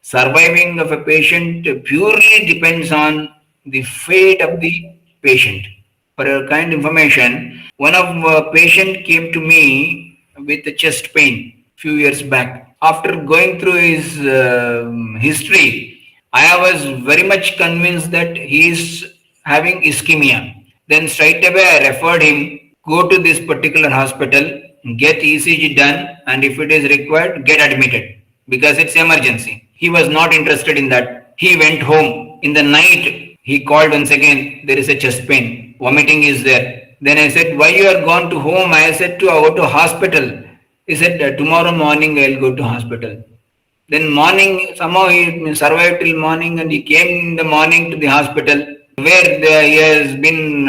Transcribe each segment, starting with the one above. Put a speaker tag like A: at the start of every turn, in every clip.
A: Surviving of a patient purely depends on the fate of the patient. For your kind information, one of patient came to me with a chest pain few years back. After going through his history, I was very much convinced that he is having ischemia. Then straight away I referred him, go to this particular hospital, get ECG done, and if it is required, get admitted because it's emergency. He was not interested in that. He went home. In the night, he called once again, there is a chest pain, vomiting is there. Then I said, why you are gone to home? I said to go to hospital. He said, tomorrow morning I will go to hospital. Then morning, somehow he survived till morning and he came in the morning to the hospital where he has been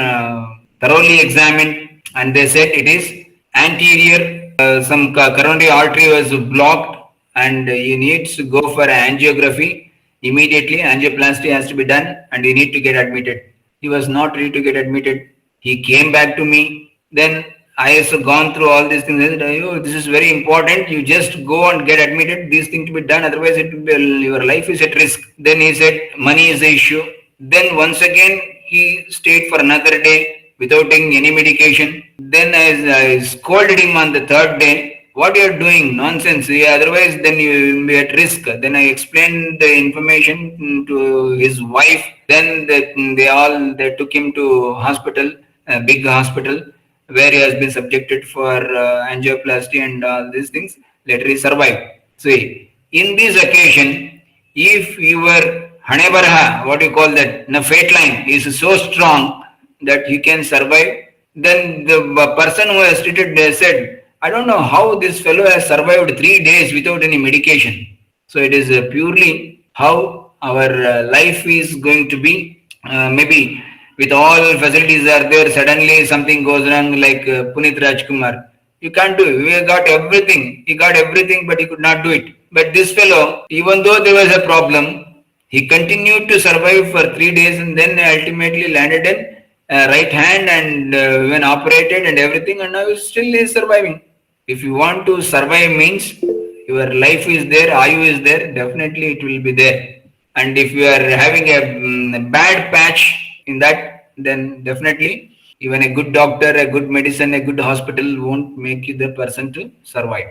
A: thoroughly examined and they said it is anterior, some coronary artery was blocked and he needs to go for angiography immediately. Angioplasty has to be done and he need to get admitted. He was not ready to get admitted. He came back to me. Then I have gone through all these things. I said, oh, this is very important. You just go and get admitted. These things to be done. Otherwise, your life is at risk. Then he said, money is the issue. Then once again, he stayed for another day without taking any medication. Then I scolded him on the third day. What you are doing? Nonsense. Yeah, otherwise, then you will be at risk. Then I explained the information to his wife. Then they took him to hospital, a big hospital where he has been subjected for angioplasty and all these things. Later he survived. See, in this occasion, if your Hanebaraha, what you call that, the fate line is so strong that he can survive, then the person who has treated said, I don't know how this fellow has survived 3 days without any medication. So it is purely how our life is going to be. Maybe with all facilities are there, suddenly something goes wrong like Punit Rajkumar. You can't do it. We got everything. He got everything, but he could not do it. But this fellow, even though there was a problem, he continued to survive for 3 days and then ultimately landed in right hand and when operated and everything, and now he still is surviving. If you want to survive means your life is there, Ayu is there, definitely it will be there. And if you are having a bad patch in that, then definitely even a good doctor, a good medicine, a good hospital won't make you the person to survive.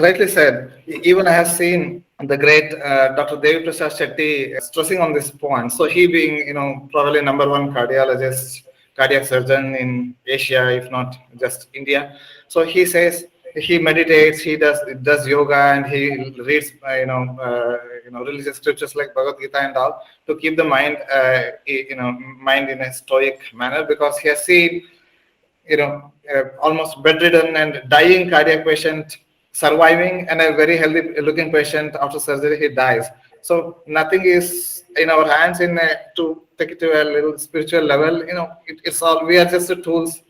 B: Rightly said. Even I have seen the great Dr. Devi Prasad Shetty stressing on this point. So he being, probably number one cardiologist, cardiac surgeon in Asia, if not just India. So he says he meditates, he does yoga, and he reads, religious scriptures like Bhagavad Gita and all to keep the mind, mind in a stoic manner, because he has seen, almost bedridden and dying cardiac patient surviving, and a very healthy looking patient after surgery he dies. So nothing is in our hands to take it to a little spiritual level. It's all, we are just the tools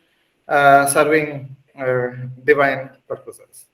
B: serving divine purposes.